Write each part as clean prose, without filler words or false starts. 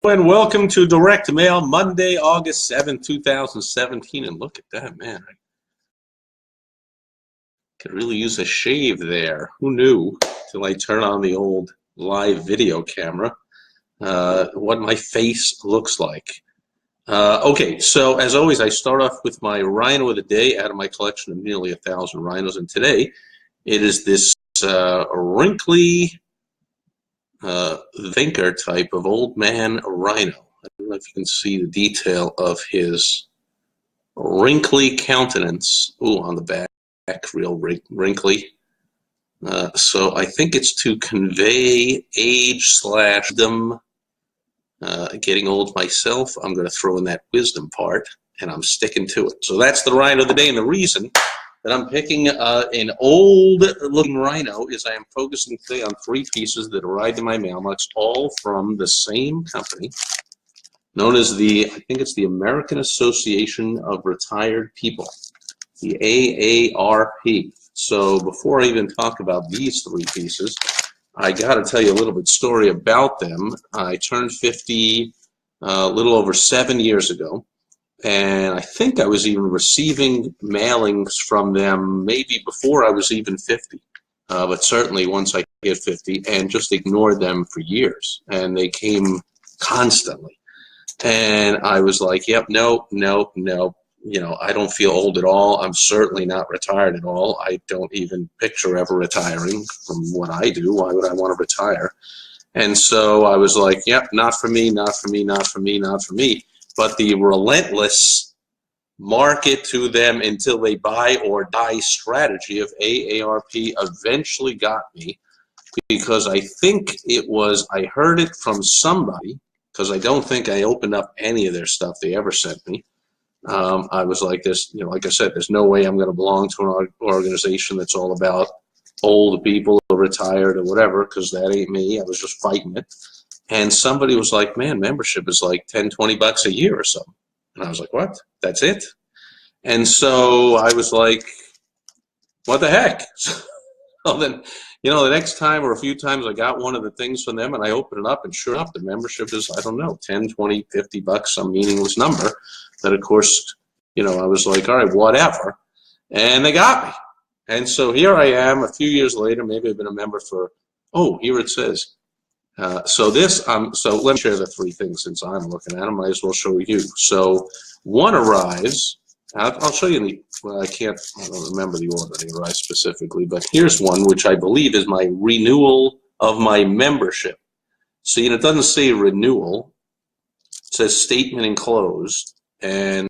And welcome to Direct Mail, Monday, August 7th, 2017. And look at that, man. I could really use a shave there. Who knew, till I turn on the old live video camera, what my face looks like. Okay, so as always, I start off with my rhino of the day out of my collection of nearly 1,000 rhinos. And today, it is this wrinkly thinker type of old man rhino. I don't know if you can see the detail of his wrinkly countenance. Ooh, on the back, real wrinkly. So I think it's to convey age/wisdom. Getting old myself, I'm going to throw in that wisdom part, and I'm sticking to it. So that's the rhino of the day, and the reason that I'm picking an old-looking rhino is I am focusing today on 3 pieces that arrived in my mailbox, all from the same company, known as I think it's the American Association of Retired People, the AARP. So before I even talk about these 3 pieces, I got to tell you a little bit story about them. I turned 50 a little over 7 years ago. And I think I was even receiving mailings from them maybe before I was even 50, but certainly once I hit 50, and just ignored them for years. And they came constantly. And I was like, yep, no. You know, I don't feel old at all. I'm certainly not retired at all. I don't even picture ever retiring from what I do. Why would I want to retire? And so I was like, yep, not for me, not for me, not for me, not for me. But the relentless market to them until they buy or die strategy of AARP eventually got me, because I think I heard it from somebody, because I don't think I opened up any of their stuff they ever sent me. I was like this, you know, like I said, there's no way I'm going to belong to an organization that's all about old people or retired or whatever, because that ain't me. I was just fighting it. And somebody was like, man, membership is like 10, 20 bucks a year or something. And I was like, what? That's it? And so I was like, what the heck? So then, you know, the next time or a few times I got one of the things from them and I opened it up, and sure enough, the membership is, I don't know, 10, 20, 50 bucks, some meaningless number that, of course, you know, I was like, all right, whatever. And they got me. And so here I am a few years later. Maybe I've been a member for, oh, here it says. So let me share the 3 things since I'm looking at them. Might as well show you. So one arrives. I'll show you well, I don't remember the order they arrive specifically, but here's one which I believe is my renewal of my membership. See, and it doesn't say renewal. It says statement enclosed. And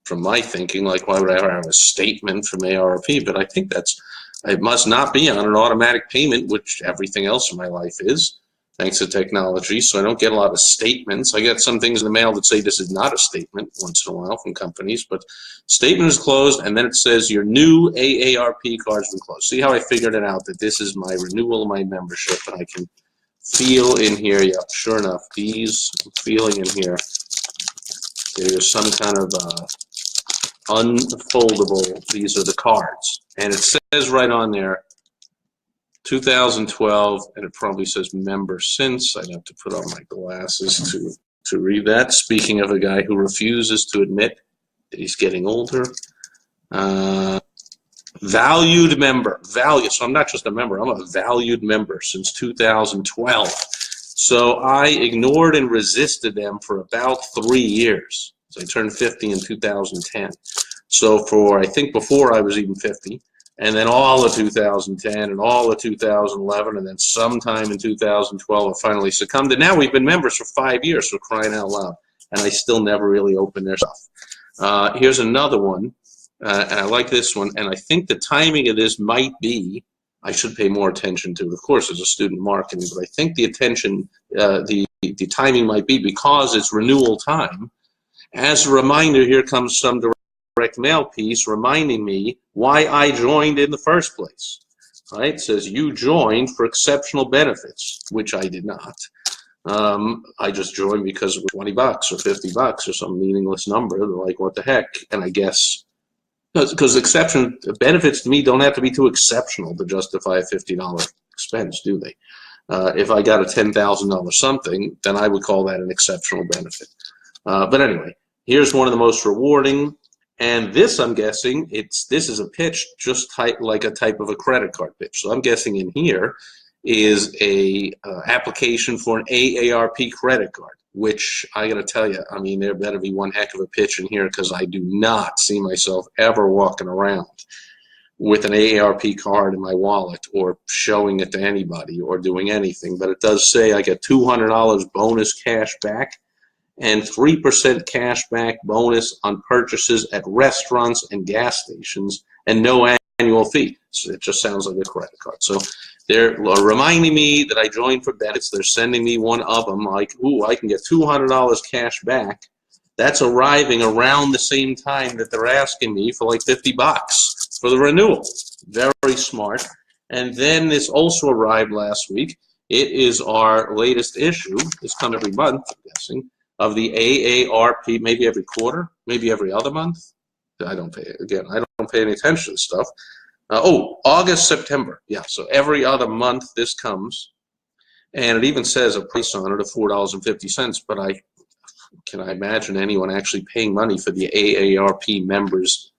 from my thinking, like, why would I ever have a statement from AARP? But I think it must not be on an automatic payment, which everything else in my life is, thanks to technology. So I don't get a lot of statements. I get some things in the mail that say this is not a statement once in a while from companies, but statement is closed, and then it says your new AARP card's been closed. See how I figured it out, that this is my renewal of my membership, and I can feel in here, yep, sure enough, I'm feeling in here, there's some kind of unfoldable, these are the cards. And it says right on there, 2012, and it probably says member since. I'd have to put on my glasses to read that. Speaking of a guy who refuses to admit that he's getting older. Valued member. So I'm not just a member, I'm a valued member since 2012. So I ignored and resisted them for about 3 years. So I turned 50 in 2010. So I think before I was even 50, and then all of 2010 and all of 2011, and then sometime in 2012 I finally succumbed. And now we've been members for 5 years, for crying out loud, and I still never really opened their stuff. Here's another one, and I like this one, and I think the timing of this might be, I should pay more attention to, of course, as a student marketing, but I think the timing might be because it's renewal time. As a reminder, here comes some direct mail piece reminding me why I joined in the first place. Right? It says you joined for exceptional benefits, which I did not. I just joined because it was 20 bucks or 50 bucks or some meaningless number. They're like, what the heck? And I guess because benefits to me don't have to be too exceptional to justify a $50 expense, do they? If I got a $10,000 something, then I would call that an exceptional benefit. But anyway, here's one of the most rewarding. And this, I'm guessing, this is a pitch just like a type of a credit card pitch. So I'm guessing in here is a application for an AARP credit card, which I got to tell you, I mean, there better be one heck of a pitch in here, because I do not see myself ever walking around with an AARP card in my wallet or showing it to anybody or doing anything. But it does say I get $200 bonus cash back and 3% cash back bonus on purchases at restaurants and gas stations, and no annual fee. So it just sounds like a credit card. So they're reminding me that I joined for benefits. They're sending me one of them, like, ooh, I can get $200 cash back. That's arriving around the same time that they're asking me for like $50 for the renewal. Very smart. And then this also arrived last week. It is our latest issue. It's come every month, I'm guessing, of the AARP, maybe every quarter, maybe every other month. I don't pay any attention to this stuff. August, September. Yeah, so every other month this comes. And it even says a price on it of $4.50, but can I imagine anyone actually paying money for the AARP members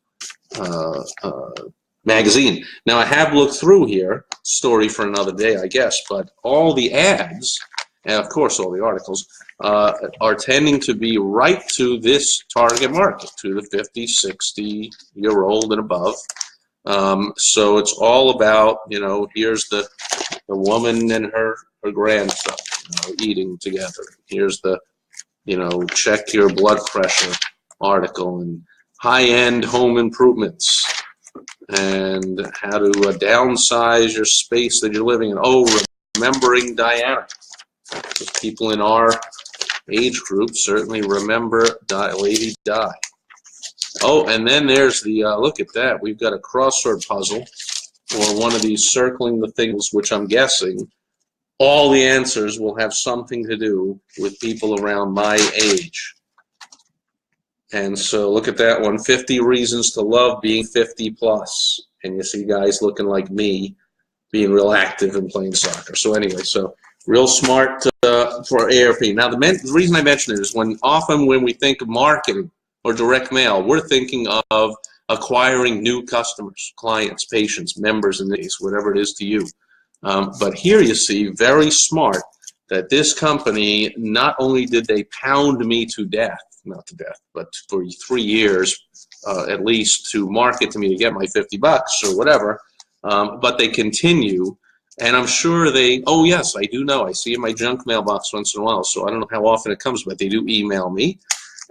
magazine? Now, I have looked through here, story for another day, I guess, but all the ads, and of course all the articles, are tending to be right to this target market, to the 50, 60-year-old and above. So it's all about, here's the woman and her grandson eating together. Here's the, check your blood pressure article, and high-end home improvements, and how to downsize your space that you're living in. Oh, remembering Diana. People in our age group certainly remember Lady Di. Oh, and then there's the, look at that. We've got a crossword puzzle, or one of these circling the things, which I'm guessing all the answers will have something to do with people around my age. And so look at that one, 50 reasons to love being 50 plus. And you see guys looking like me being real active and playing soccer. So anyway, so real smart for AARP. Now, the reason I mention it is often when we think of marketing or direct mail, we're thinking of acquiring new customers, clients, patients, members in this, whatever it is to you. But here you see, very smart, that this company, not only did they pound me to death, not to death, but for 3 years at least, to market to me to get my $50 or whatever, but they continue. And I'm sure oh yes, I do know. I see in my junk mailbox once in a while, so I don't know how often it comes, but they do email me.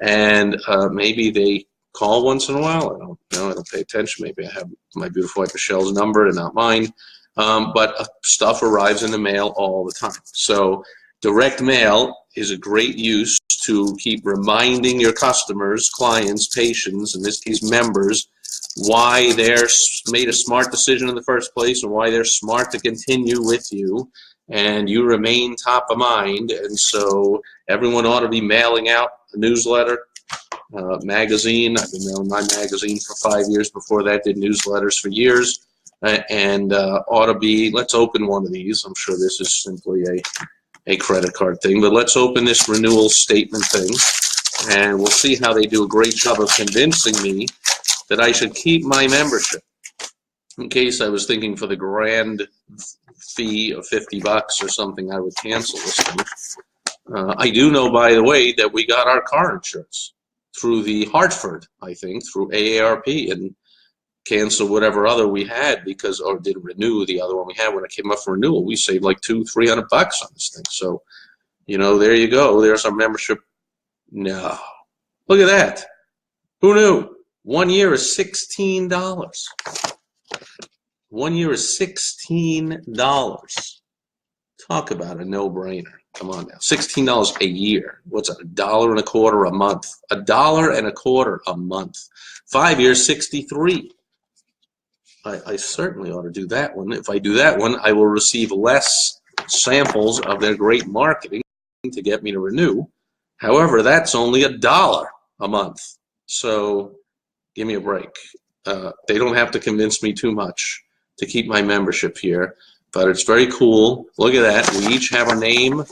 And maybe they call once in a while. I don't know. I don't pay attention. Maybe I have my beautiful wife Michelle's number and not mine. But stuff arrives in the mail all the time. So direct mail is a great use to keep reminding your customers, clients, patients, in this case members, why they're made a smart decision in the first place and why they're smart to continue with you, and you remain top of mind. And so everyone ought to be mailing out a newsletter, magazine. I've been mailing my magazine for 5 years. Before that, did newsletters for years. And ought to be, let's open one of these. I'm sure this is simply a credit card thing, but let's open this renewal statement thing, and we'll see how they do a great job of convincing me that I should keep my membership. In case I was thinking for the grand fee of $50 or something, I would cancel this thing. I do know, by the way, that we got our car insurance through the Hartford, I think, through AARP, and cancel whatever other we had because, or did renew the other one we had when it came up for renewal. We saved like $200-300 on this thing. So, there you go. There's our membership. No, look at that. Who knew? 1 year is $16. 1 year is $16. Talk about a no-brainer. Come on now, $16 a year. What's that? $1.25 a month. $1.25 a month. 5 years, $63. I certainly ought to do that one. If I do that one, I will receive less samples of their great marketing to get me to renew. However, that's only $1 a month. So give me a break. They don't have to convince me too much to keep my membership here. But it's very cool. Look at that. We each have our name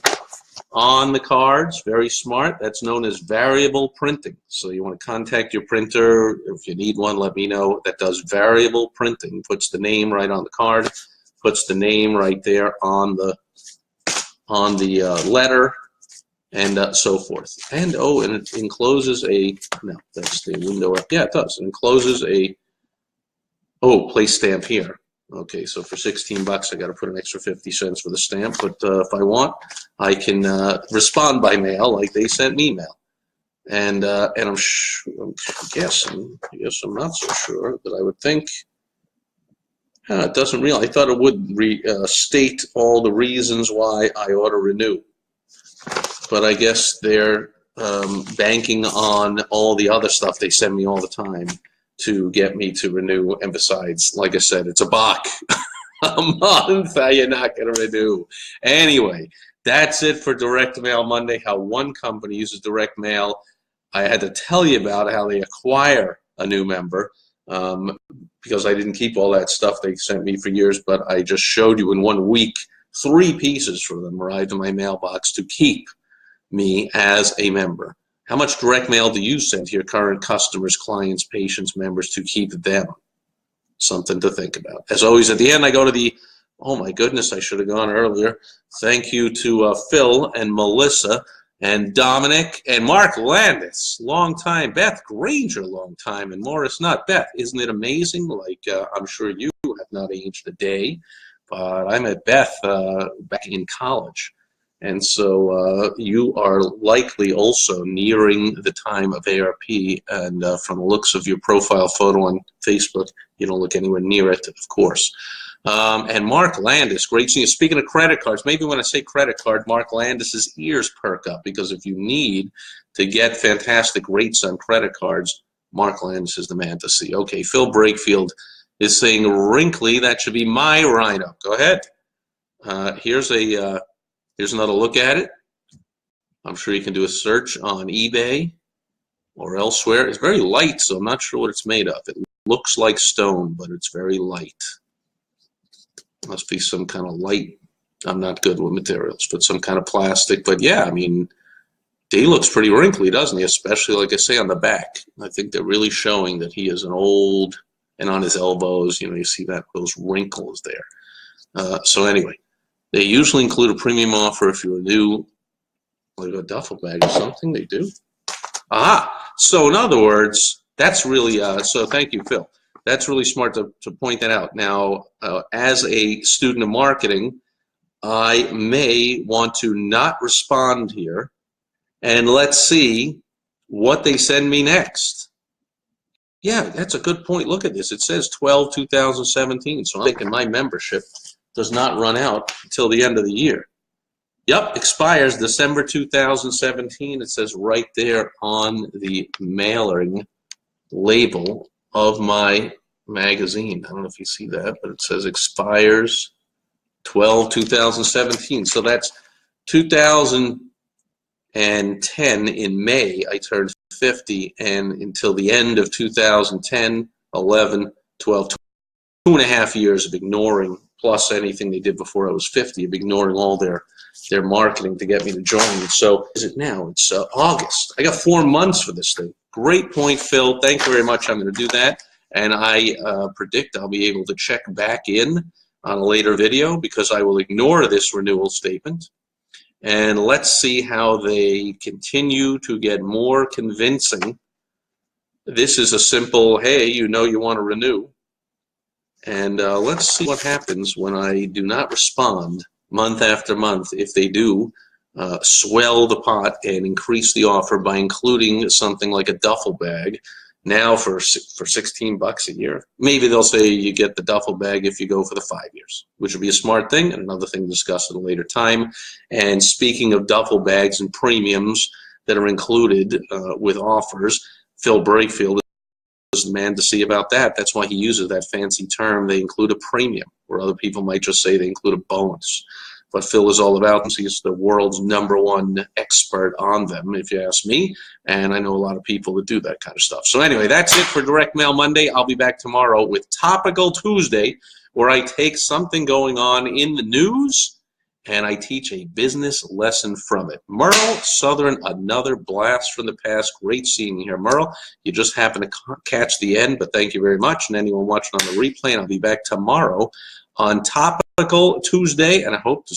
on the cards. Very smart. That's known as variable printing. So you want to contact your printer. If you need one, let me know. That does variable printing. Puts the name right on the card. Puts the name right there on the letter, and so forth. And oh, and it encloses a, no, that's the window up. Yeah, it does. It encloses a, oh, place stamp here. Okay, so for 16 bucks, I got to put an extra 50 cents for the stamp. But if I want, I can respond by mail like they sent me mail. And I'm guessing, I guess I'm not so sure, but I would think it doesn't really. I thought it would state all the reasons why I ought to renew. But I guess they're banking on all the other stuff they send me all the time to get me to renew. And besides, like I said, it's a buck a month. You're not going to renew. Anyway, that's it for Direct Mail Monday, how one company uses direct mail. I had to tell you about how they acquire a new member because I didn't keep all that stuff they sent me for years, but I just showed you in 1 week 3 pieces for them arrived in my mailbox to keep me as a member. How much direct mail do you send to your current customers, clients, patients, members to keep them? Something to think about. As always, at the end, I go to the, oh my goodness, I should have gone earlier. Thank you to Phil and Melissa and Dominic and Mark Landis, long time. Beth Granger, long time. And Morris Nutt. Beth, isn't it amazing? Like, I'm sure you have not aged a day, but I met Beth back in college. And so you are likely also nearing the time of AARP, and from the looks of your profile photo on Facebook, you don't look anywhere near it, of course. And Mark Landis, great seeing you. Speaking of credit cards, maybe when I say credit card, Mark Landis's ears perk up, because if you need to get fantastic rates on credit cards, Mark Landis is the man to see. Okay, Phil Brakefield is saying wrinkly. That should be my Rhino. Go ahead. Here's another look at it. I'm sure you can do a search on eBay or elsewhere. It's very light, so I'm not sure what it's made of. It looks like stone, but it's very light. Must be some kind of light. I'm not good with materials, but some kind of plastic. But yeah, I mean, he looks pretty wrinkly, doesn't he? Especially, like I say, on the back. I think they're really showing that he is an old, and on his elbows, you know, you see that those wrinkles there. So anyway. They usually include a premium offer if you're new, like a duffel bag or something. They do. Aha! So in other words, that's really, so thank you, Phil. That's really smart to point that out. Now, as a student of marketing, I may want to not respond here, and let's see what they send me next. Yeah, that's a good point. Look at this. It says 12/2017, so I'm thinking my membership does not run out until the end of the year. Yep, expires December 2017. It says right there on the mailing label of my magazine. I don't know if you see that, but it says expires 12/2017. So that's 2010 in May. I turned 50, and until the end of 2010, 11, 12, 2.5 years of ignoring, plus anything they did before I was 50, of ignoring all their marketing to get me to join. So is it now? It's August. I got 4 months for this thing. Great point, Phil. Thank you very much. I'm going to do that. And I predict I'll be able to check back in on a later video, because I will ignore this renewal statement. And let's see how they continue to get more convincing. This is a simple, hey, you know you want to renew. And let's see what happens when I do not respond month after month, if they do swell the pot and increase the offer by including something like a duffel bag now for 16 bucks a year. Maybe they'll say you get the duffel bag if you go for the 5 years, which would be a smart thing, and another thing to discuss at a later time. And speaking of duffel bags and premiums that are included with offers, Phil Brakefield is the man to see about that. That's why he uses that fancy term, they include a premium, where other people might just say they include a bonus. But Phil is all about them. He's the world's #1 expert on them, if you ask me. And I know a lot of people that do that kind of stuff. So anyway, that's it for Direct Mail Monday. I'll be back tomorrow with Topical Tuesday, where I take something going on in the news and I teach a business lesson from it. Merle Southern, another blast from the past. Great seeing you here, Merle. You just happened to catch the end, but thank you very much. And anyone watching on the replay, and I'll be back tomorrow on Topical Tuesday, and I hope to